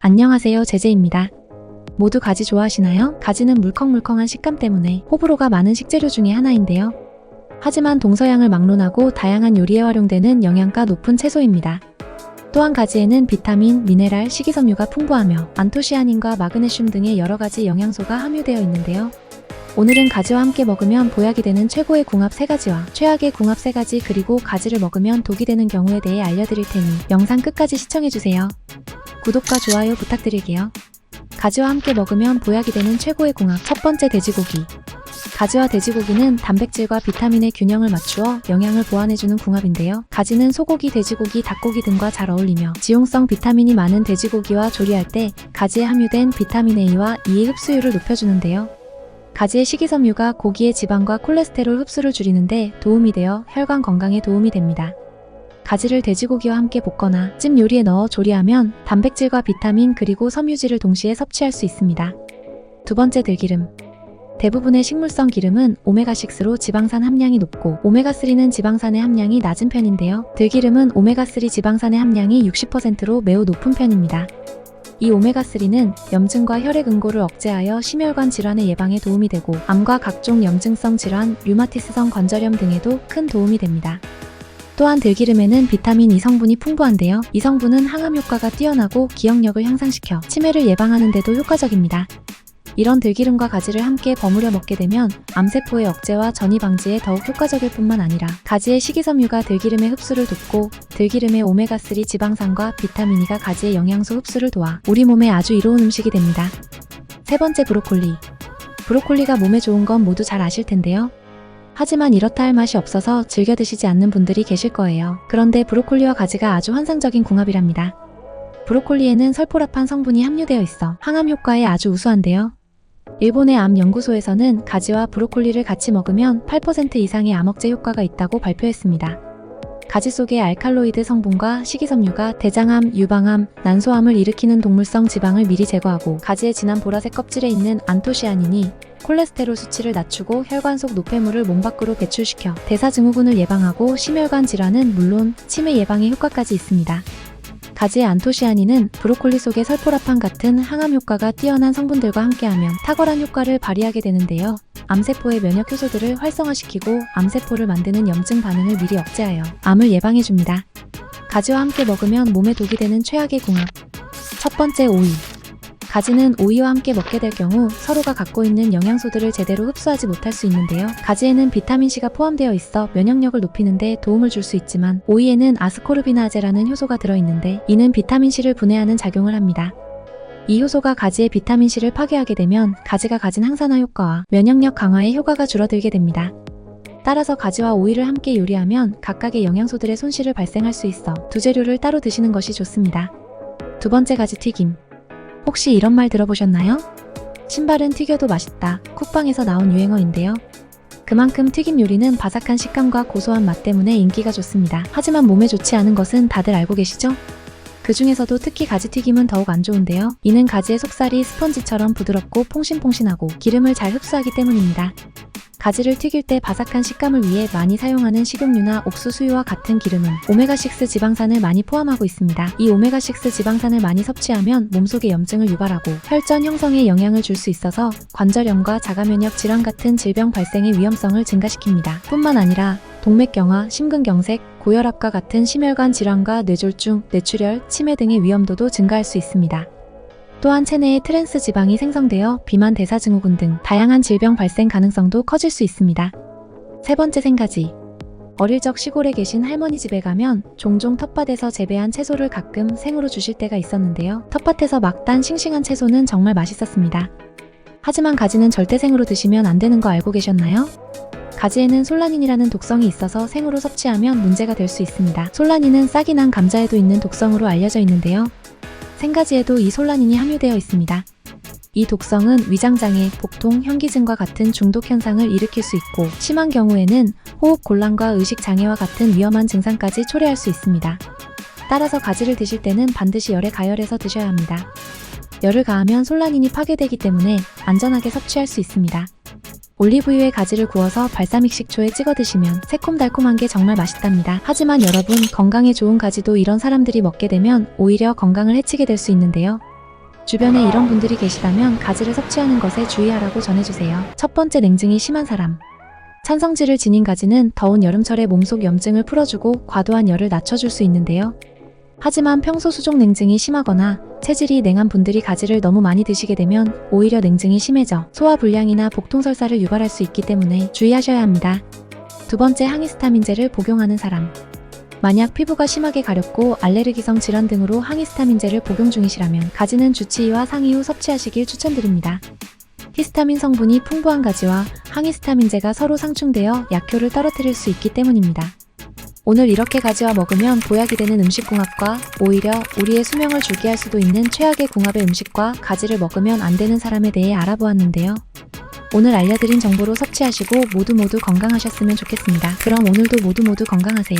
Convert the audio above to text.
안녕하세요, 제제입니다. 모두 가지 좋아하시나요? 가지는 물컹물컹한 식감 때문에 호불호가 많은 식재료 중에 하나인데요. 하지만 동서양을 막론하고 다양한 요리에 활용되는 영양가 높은 채소입니다. 또한 가지에는 비타민, 미네랄, 식이섬유가 풍부하며 안토시아닌과 마그네슘 등의 여러가지 영양소가 함유되어 있는데요. 오늘은 가지와 함께 먹으면 보약이 되는 최고의 궁합 3가지와 최악의 궁합 3가지, 그리고 가지를 먹으면 독이 되는 경우에 대해 알려드릴 테니 영상 끝까지 시청해주세요. 구독과 좋아요 부탁드릴게요. 가지와 함께 먹으면 보약이 되는 최고의 궁합. 첫 번째, 돼지고기. 가지와 돼지고기는 단백질과 비타민의 균형을 맞추어 영양을 보완해주는 궁합인데요. 가지는 소고기, 돼지고기, 닭고기 등과 잘 어울리며 지용성 비타민이 많은 돼지고기와 조리할 때 가지에 함유된 비타민 A와 E의 흡수율을 높여주는데요. 가지의 식이섬유가 고기의 지방과 콜레스테롤 흡수를 줄이는데 도움이 되어 혈관 건강에 도움이 됩니다. 가지를 돼지고기와 함께 볶거나 찜 요리에 넣어 조리하면 단백질과 비타민 그리고 섬유질을 동시에 섭취할 수 있습니다. 두 번째, 들기름. 대부분의 식물성 기름은 오메가6로 지방산 함량이 높고 오메가3는 지방산의 함량이 낮은 편인데요. 들기름은 오메가3 지방산의 함량이 60%로 매우 높은 편입니다. 이 오메가3는 염증과 혈액 응고를 억제하여 심혈관 질환의 예방에 도움이 되고 암과 각종 염증성 질환, 류마티스성 관절염 등에도 큰 도움이 됩니다. 또한 들기름에는 비타민 E 성분이 풍부한데요. 이 성분은 항암 효과가 뛰어나고 기억력을 향상시켜 치매를 예방하는 데도 효과적입니다. 이런 들기름과 가지를 함께 버무려 먹게 되면 암세포의 억제와 전이 방지에 더욱 효과적일 뿐만 아니라 가지의 식이섬유가 들기름의 흡수를 돕고 들기름의 오메가3 지방산과 비타민 E가 가지의 영양소 흡수를 도와 우리 몸에 아주 이로운 음식이 됩니다. 세 번째, 브로콜리. 브로콜리가 몸에 좋은 건 모두 잘 아실 텐데요. 하지만 이렇다 할 맛이 없어서 즐겨 드시지 않는 분들이 계실 거예요. 그런데 브로콜리와 가지가 아주 환상적인 궁합이랍니다. 브로콜리에는 설포라판 성분이 함유되어 있어 항암 효과에 아주 우수한데요. 일본의 암 연구소에서는 가지와 브로콜리를 같이 먹으면 8% 이상의 암억제 효과가 있다고 발표했습니다. 가지 속의 알칼로이드 성분과 식이섬유가 대장암, 유방암, 난소암을 일으키는 동물성 지방을 미리 제거하고 가지의 진한 보라색 껍질에 있는 안토시아닌이 콜레스테롤 수치를 낮추고 혈관 속 노폐물을 몸 밖으로 배출시켜 대사증후군을 예방하고 심혈관 질환은 물론 치매 예방에 효과까지 있습니다. 가지의 안토시아닌은 브로콜리 속의 설포라판 같은 항암 효과가 뛰어난 성분들과 함께하면 탁월한 효과를 발휘하게 되는데요. 암세포의 면역 효소들을 활성화시키고 암세포를 만드는 염증 반응을 미리 억제하여 암을 예방해줍니다. 가지와 함께 먹으면 몸에 독이 되는 최악의 궁합. 첫 번째, 오이. 가지는 오이와 함께 먹게 될 경우 서로가 갖고 있는 영양소들을 제대로 흡수하지 못할 수 있는데요. 가지에는 비타민C가 포함되어 있어 면역력을 높이는 데 도움을 줄 수 있지만 오이에는 아스코르비나아제라는 효소가 들어있는데 이는 비타민C를 분해하는 작용을 합니다. 이 효소가 가지의 비타민C를 파괴하게 되면 가지가 가진 항산화 효과와 면역력 강화의 효과가 줄어들게 됩니다. 따라서 가지와 오이를 함께 요리하면 각각의 영양소들의 손실을 발생할 수 있어 두 재료를 따로 드시는 것이 좋습니다. 두 번째, 가지 튀김. 혹시 이런 말 들어보셨나요? 신발은 튀겨도 맛있다. 쿡방에서 나온 유행어인데요. 그만큼 튀김 요리는 바삭한 식감과 고소한 맛 때문에 인기가 좋습니다. 하지만 몸에 좋지 않은 것은 다들 알고 계시죠? 그 중에서도 특히 가지튀김은 더욱 안 좋은데요. 이는 가지의 속살이 스펀지처럼 부드럽고 퐁신퐁신하고 기름을 잘 흡수하기 때문입니다. 가지를 튀길 때 바삭한 식감을 위해 많이 사용하는 식용유나 옥수수유와 같은 기름은 오메가6 지방산을 많이 포함하고 있습니다. 이 오메가6 지방산을 많이 섭취하면 몸속의 염증을 유발하고 혈전 형성에 영향을 줄 수 있어서 관절염과 자가면역 질환 같은 질병 발생의 위험성을 증가시킵니다. 뿐만 아니라 동맥경화, 심근경색, 고혈압과 같은 심혈관 질환과 뇌졸중, 뇌출혈, 치매 등의 위험도도 증가할 수 있습니다. 또한 체내에 트랜스 지방이 생성되어 비만, 대사증후군 등 다양한 질병 발생 가능성도 커질 수 있습니다. 세 번째, 생가지. 어릴 적 시골에 계신 할머니 집에 가면 종종 텃밭에서 재배한 채소를 가끔 생으로 주실 때가 있었는데요. 텃밭에서 막 딴 싱싱한 채소는 정말 맛있었습니다. 하지만 가지는 절대 생으로 드시면 안 되는 거 알고 계셨나요? 가지에는 솔라닌이라는 독성이 있어서 생으로 섭취하면 문제가 될 수 있습니다. 솔라닌은 싹이 난 감자에도 있는 독성으로 알려져 있는데요. 생가지에도 이 솔라닌이 함유되어 있습니다. 이 독성은 위장장애, 복통, 현기증과 같은 중독 현상을 일으킬 수 있고 심한 경우에는 호흡 곤란과 의식장애와 같은 위험한 증상까지 초래할 수 있습니다. 따라서 가지를 드실 때는 반드시 열에 가열해서 드셔야 합니다. 열을 가하면 솔라닌이 파괴되기 때문에 안전하게 섭취할 수 있습니다. 올리브유에 가지를 구워서 발사믹 식초에 찍어 드시면 새콤달콤한 게 정말 맛있답니다. 하지만 여러분, 건강에 좋은 가지도 이런 사람들이 먹게 되면 오히려 건강을 해치게 될 수 있는데요. 주변에 이런 분들이 계시다면 가지를 섭취하는 것에 주의하라고 전해주세요. 첫 번째, 냉증이 심한 사람. 찬성질을 지닌 가지는 더운 여름철에 몸속 염증을 풀어주고 과도한 열을 낮춰줄 수 있는데요. 하지만 평소 수족 냉증이 심하거나 체질이 냉한 분들이 가지를 너무 많이 드시게 되면 오히려 냉증이 심해져 소화불량이나 복통설사를 유발할 수 있기 때문에 주의하셔야 합니다. 두 번째, 항히스타민제를 복용하는 사람. 만약 피부가 심하게 가렵고 알레르기성 질환 등으로 항히스타민제를 복용 중이시라면 가지는 주치의와 상의 후 섭취하시길 추천드립니다. 히스타민 성분이 풍부한 가지와 항히스타민제가 서로 상충되어 약효를 떨어뜨릴 수 있기 때문입니다. 오늘 이렇게 가지와 먹으면 보약이 되는 음식궁합과 오히려 우리의 수명을 줄게 할 수도 있는 최악의 궁합의 음식과 가지를 먹으면 안 되는 사람에 대해 알아보았는데요. 오늘 알려드린 정보로 섭취하시고 모두 건강하셨으면 좋겠습니다. 그럼 오늘도 모두 건강하세요.